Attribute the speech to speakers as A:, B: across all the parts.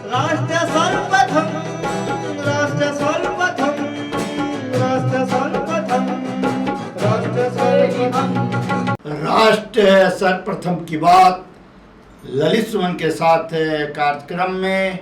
A: राष्ट्र सर्वप्रथम, राष्ट्र सर्वप्रथम, राष्ट्र सर्वप्रथम, राष्ट्र सर्वप्रथम।
B: राष्ट्र सर्वप्रथम की बात ललित सुमन के साथ कार्यक्रम में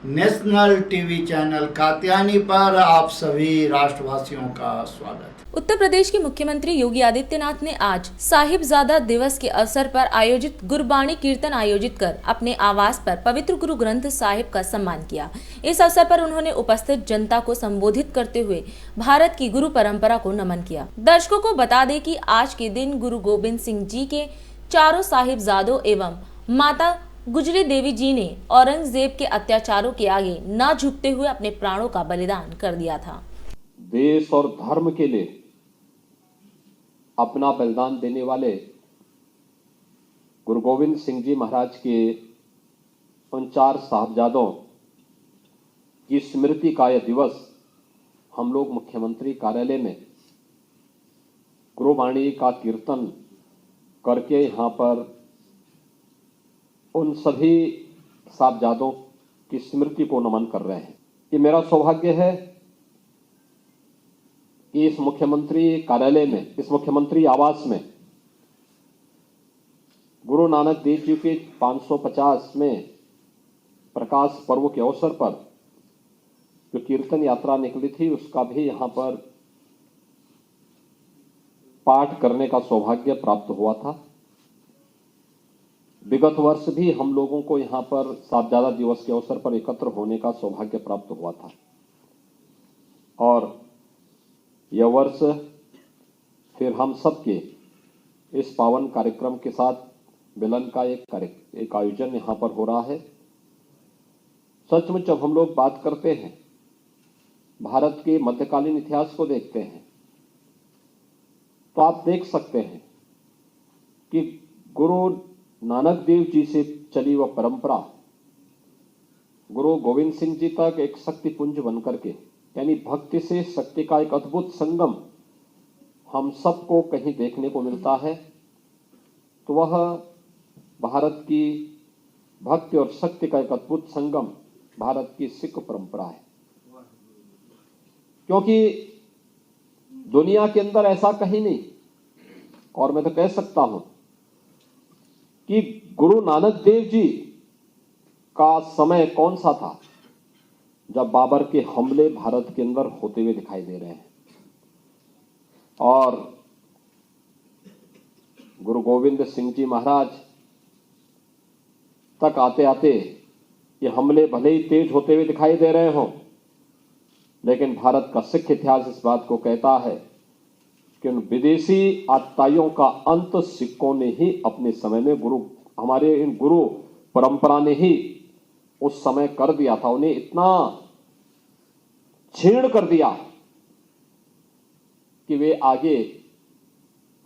B: नेशनल टीवी चैनल कात्यायनी पर आप सभी राष्ट्रवासियों का स्वागत।
C: उत्तर प्रदेश के मुख्यमंत्री योगी आदित्यनाथ ने आज साहिबजादा दिवस के अवसर पर आयोजित गुरबाणी कीर्तन आयोजित कर अपने आवास पर पवित्र गुरु ग्रंथ साहिब का सम्मान किया। इस अवसर पर उन्होंने उपस्थित जनता को संबोधित करते हुए भारत की गुरु परंपरा को नमन किया। दर्शकों को बता दें कि आज के दिन गुरु गोविंद सिंह जी के चारों साहिबजादों एवं माता गुजरी देवी जी ने औरंगजेब के अत्याचारों के आगे न झुकते हुए अपने प्राणों का बलिदान कर दिया था।
D: देश और धर्म के लिए अपना बलिदान देने वाले गुरु गोविंद सिंह जी महाराज के उन चार साहबजादों की स्मृति का यह दिवस हम लोग मुख्यमंत्री कार्यालय में गुरुवाणी का कीर्तन करके यहाँ पर उन सभी साहबजादों की स्मृति को नमन कर रहे हैं। ये मेरा सौभाग्य है कि इस मुख्यमंत्री कार्यालय में, इस मुख्यमंत्री आवास में गुरु नानक देव जी के 550 में प्रकाश पर्व के अवसर पर जो कीर्तन यात्रा निकली थी उसका भी यहाँ पर पाठ करने का सौभाग्य प्राप्त हुआ था। विगत वर्ष भी हम लोगों को यहाँ पर साहिबजादा दिवस के अवसर पर एकत्र होने का सौभाग्य प्राप्त हुआ था और यह वर्ष फिर हम सबके इस पावन कार्यक्रम के साथ मिलन का एक आयोजन यहाँ पर हो रहा है। सचमुच जब हम लोग बात करते हैं, भारत के मध्यकालीन इतिहास को देखते हैं, तो आप देख सकते हैं कि गुरु नानक देव जी से चली वह परंपरा गुरु गोविंद सिंह जी तक एक शक्तिपुंज बनकर के, यानी भक्ति से शक्ति का एक अद्भुत संगम हम सबको कहीं देखने को मिलता है, तो वह भारत की भक्ति और शक्ति का एक अद्भुत संगम भारत की सिख परंपरा है। क्योंकि दुनिया के अंदर ऐसा कहीं नहीं, और मैं तो कह सकता हूं कि गुरु नानक देव जी का समय कौन सा था जब बाबर के हमले भारत के अंदर होते हुए दिखाई दे रहे हैं, और गुरु गोविंद सिंह जी महाराज तक आते आते ये हमले भले ही तेज होते हुए दिखाई दे रहे हों, लेकिन भारत का सिख इतिहास इस बात को कहता है कि उन विदेशी आतताइयों का अंत सिखों ने ही अपने समय में हमारे इन गुरु परंपरा ने ही उस समय कर दिया था। उन्हें इतना छीण कर दिया कि वे आगे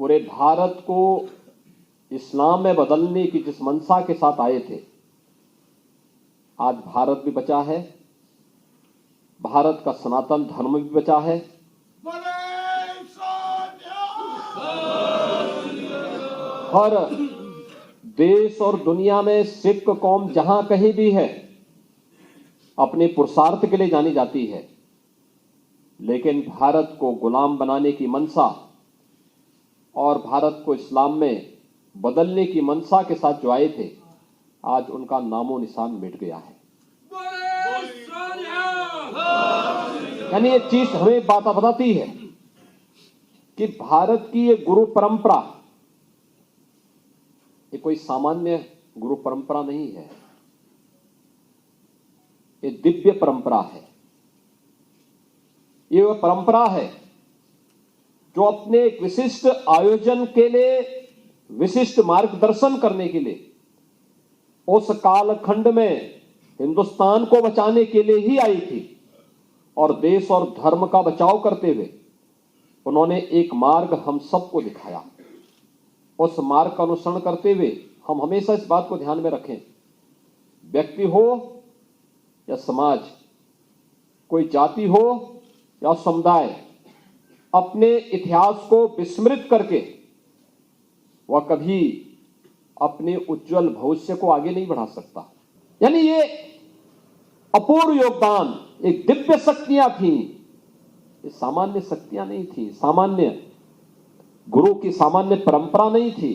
D: पूरे भारत को इस्लाम में बदलने की जिस मंशा के साथ आए थे, आज भारत भी बचा है, भारत का सनातन धर्म भी बचा है। हर देश और दुनिया में सिख कौम जहां कहीं भी है अपने पुरुषार्थ के लिए जानी जाती है, लेकिन भारत को गुलाम बनाने की मंशा और भारत को इस्लाम में बदलने की मंशा के साथ जो आए थे, आज उनका नामो निशान मिट गया है। यानी ये चीज हमें बात बताती है कि भारत की ये गुरु परंपरा ये कोई सामान्य गुरु परंपरा नहीं है, ये दिव्य परंपरा है। ये वह परंपरा है जो अपने एक विशिष्ट आयोजन के लिए, विशिष्ट मार्गदर्शन करने के लिए उस कालखंड में हिंदुस्तान को बचाने के लिए ही आई थी, और देश और धर्म का बचाव करते हुए उन्होंने एक मार्ग हम सबको दिखाया। उस मार्ग का अनुसरण करते हुए हम हमेशा इस बात को ध्यान में रखें, व्यक्ति हो या समाज, कोई जाति हो या समुदाय, अपने इतिहास को विस्मृत करके वह कभी अपने उज्जवल भविष्य को आगे नहीं बढ़ा सकता। यानी ये अपूर्व योगदान, एक दिव्य शक्तियां थी। ये सामान्य शक्तियां नहीं थी, सामान्य गुरु की सामान्य परंपरा नहीं थी,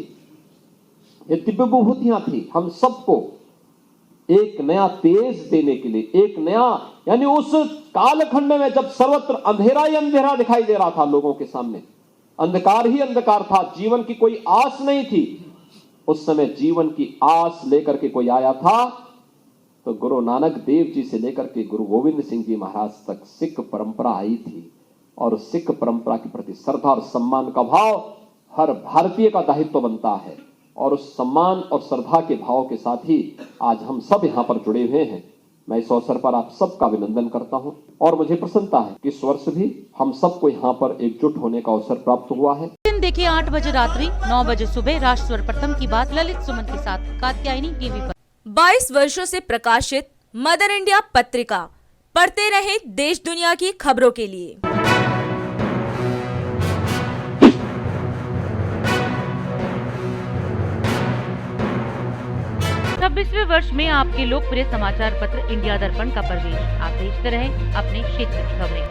D: ये दिव्य विभूतियां थी। हम सबको एक नया तेज देने के लिए, एक नया, यानी उस कालखंड में जब सर्वत्र अंधेरा ही अंधेरा दिखाई दे रहा था लोगों के सामने, अंधकार ही अंधकार था, जीवन की कोई आस नहीं थी, उस समय जीवन की आस लेकर के कोई आया था तो गुरु नानक देव जी से लेकर के गुरु गोविंद सिंह जी महाराज तक सिख परंपरा आई थी। और सिख परंपरा के प्रति श्रद्धा और सम्मान का भाव हर भारतीय का दायित्व बनता है। और उस सम्मान और श्रद्धा के भाव के साथ ही आज हम सब यहाँ पर जुड़े हुए हैं। मैं इस अवसर पर आप सबका अभिनंदन करता हूँ और मुझे प्रसन्नता है कि इस वर्ष भी हम सबको यहाँ पर एकजुट होने का अवसर प्राप्त हुआ है।
E: दिन देखिए 8 बजे रात्रि 9 बजे सुबह राष्ट्र सर्वप्रथम की बात ललित सुमन के साथ कात्यायनी टीवी पर।
C: 22 वर्षों से प्रकाशित मदर इंडिया पत्रिका, पढ़ते रहे देश दुनिया की खबरों के लिए।
E: 26वें वर्ष में आपके लोकप्रिय समाचार पत्र इंडिया दर्पण का प्रवेश। आप देखते रहे अपने क्षेत्र की खबरें।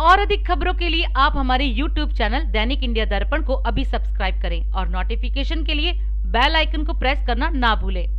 E: और अधिक खबरों के लिए आप हमारे YouTube चैनल दैनिक इंडिया दर्पण को अभी सब्सक्राइब करें और नोटिफिकेशन के लिए बेल आइकन को प्रेस करना ना भूलें।